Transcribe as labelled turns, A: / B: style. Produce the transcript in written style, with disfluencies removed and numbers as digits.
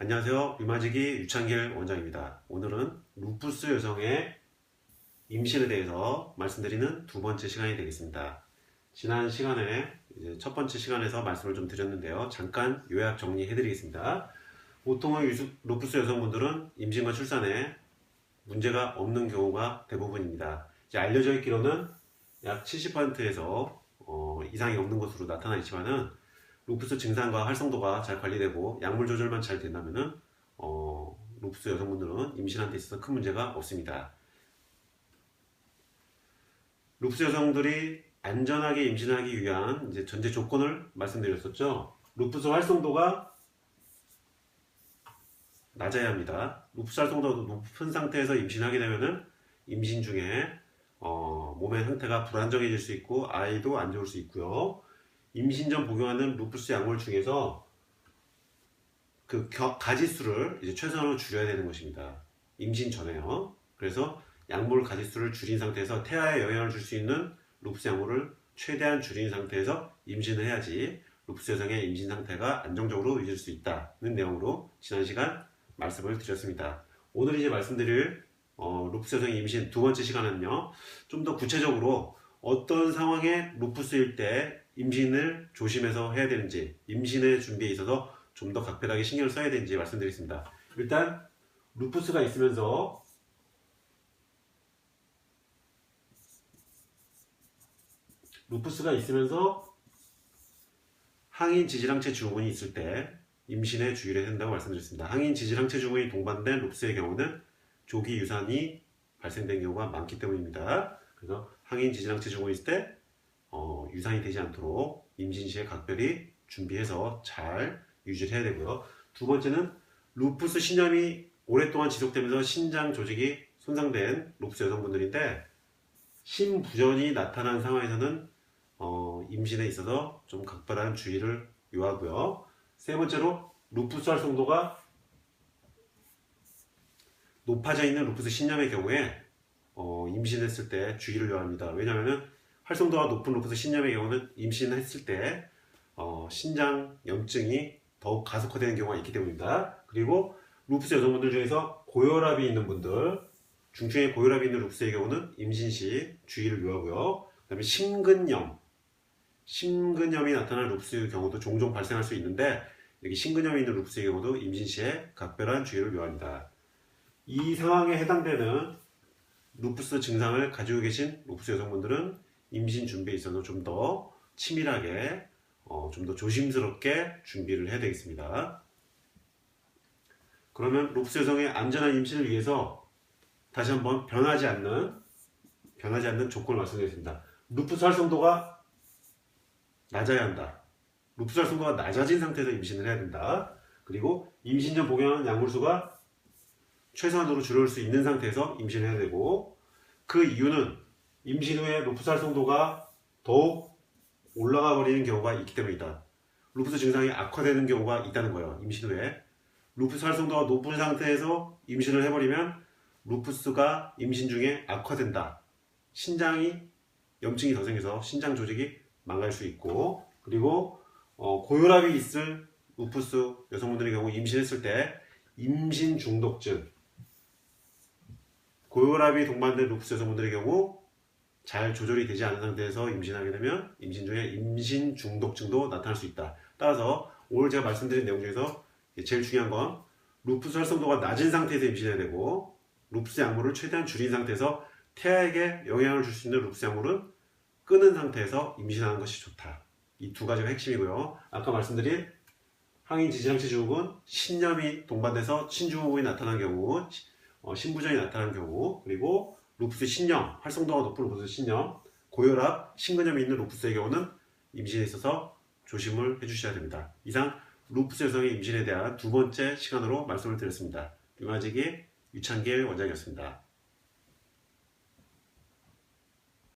A: 안녕하세요. 류마지기 유창길 원장입니다. 오늘은 루푸스 여성의 임신에 대해서 말씀드리는 두 번째 시간이 되겠습니다. 지난 시간에 첫 번째 시간에서 말씀을 좀 드렸는데요. 잠깐 요약 정리해 드리겠습니다. 보통의 루푸스 여성분들은 임신과 출산에 문제가 없는 경우가 대부분입니다. 알려져 있기로는 약 70%에서 이상이 없는 것으로 나타나 있지만은 루푸스 증상과 활성도가 잘 관리되고 약물 조절만 잘 된다면은 루푸스 여성분들은 임신한 데 있어서 큰 문제가 없습니다. 루푸스 여성들이 안전하게 임신하기 위한 전제 조건을 말씀드렸었죠. 루푸스 활성도가 낮아야 합니다. 루푸스 활성도가 높은 상태에서 임신하게 되면은 임신 중에 몸의 상태가 불안정해질 수 있고 아이도 안 좋을 수 있고요. 임신 전 복용하는 루푸스 약물 중에서 그 가지수를 최소한으로 줄여야 되는 것입니다. 임신 전에요. 그래서 약물 가지수를 줄인 상태에서 태아에 영향을 줄 수 있는 루푸스 약물을 최대한 줄인 상태에서 임신을 해야지 루푸스 여성의 임신 상태가 안정적으로 유지될 수 있다는 내용으로 지난 시간 말씀을 드렸습니다. 오늘 말씀드릴 루푸스 여성의 임신 두 번째 시간은요, 좀 더 구체적으로 어떤 상황에 루푸스일 때 임신을 조심해서 해야 되는지, 임신의 준비에 있어서 좀 더 각별하게 신경을 써야 되는지 말씀드리겠습니다. 일단 루푸스가 있으면서 항인 지질항체 증후군이 있을 때 임신에 주의를 해야 된다고 말씀드렸습니다. 항인 지질항체 증후군이 동반된 루푸스의 경우는 조기 유산이 발생된 경우가 많기 때문입니다. 그래서 항인 지질항체 증후군이 있을 때 유산이 되지 않도록 임신 시에 각별히 준비해서 잘 유지를 해야 되고요. 두 번째는 루푸스 신염이 오랫동안 지속되면서 신장 조직이 손상된 루푸스 여성분들인데, 신부전이 나타난 상황에서는 임신에 있어서 좀 각별한 주의를 요하고요. 세 번째로 루푸스 활성도가 높아져 있는 루푸스 신염의 경우에 임신했을 때 주의를 요합니다. 왜냐하면 활성도가 높은 루푸스 신염의 경우는 임신했을 때 신장 염증이 더욱 가속화되는 경우가 있기 때문입니다. 그리고 루푸스 여성분들 중에서 고혈압이 있는 분들, 중증의 고혈압이 있는 루푸스의 경우는 임신 시 주의를 요하고요. 그 다음에 심근염이 나타난 루푸스의 경우도 종종 발생할 수 있는데, 여기 심근염이 있는 루푸스의 경우도 임신 시에 각별한 주의를 요합니다. 이 상황에 해당되는 루푸스 증상을 가지고 계신 루푸스 여성분들은 임신 준비에 있어서 좀 더 치밀하게, 좀 더 조심스럽게 준비를 해야 되겠습니다. 그러면 루푸스 여성의 안전한 임신을 위해서 다시 한번 변하지 않는 조건을 말씀드리겠습니다. 루푸스 활성도가 낮아야 한다. 루푸스 활성도가 낮아진 상태에서 임신을 해야 된다. 그리고 임신 전 복용하는 약물수가 최소한으로 줄여올 수 있는 상태에서 임신을 해야 되고, 그 이유는 임신 후에 루푸스 활성도가 더욱 올라가 버리는 경우가 있기 때문이다. 루푸스 증상이 악화되는 경우가 있다는 거예요. 임신 후에 루푸스 활성도가 높은 상태에서 임신을 해버리면 루푸스가 임신 중에 악화된다. 신장이 염증이 더 생겨서 신장 조직이 망갈 수 있고, 그리고 고혈압이 있을 루푸스 여성분들의 경우 임신했을 때 임신 중독증, 고혈압이 동반된 루푸스 여성분들의 경우 잘 조절이 되지 않은 상태에서 임신하게 되면 임신 중에 임신 중독증도 나타날 수 있다. 따라서 오늘 제가 말씀드린 내용 중에서 제일 중요한 건 루푸스 활성도가 낮은 상태에서 임신해야 되고, 루푸스 약물을 최대한 줄인 상태에서 태아에게 영향을 줄 수 있는 루푸스 약물은 끊은 상태에서 임신하는 것이 좋다. 이 두 가지가 핵심이고요. 아까 말씀드린 항인 지질항체 증후군, 신염이 동반돼서 신증후군이 나타난 경우, 신부전이 나타난 경우, 그리고 루푸스 신염, 활성도가 높은 루푸스 신염, 고혈압, 심근염이 있는 루푸스의 경우는 임신에 있어서 조심을 해주셔야 됩니다. 이상 루푸스 여성의 임신에 대한 두 번째 시간으로 말씀을 드렸습니다. 류마지기 유창길 원장이었습니다.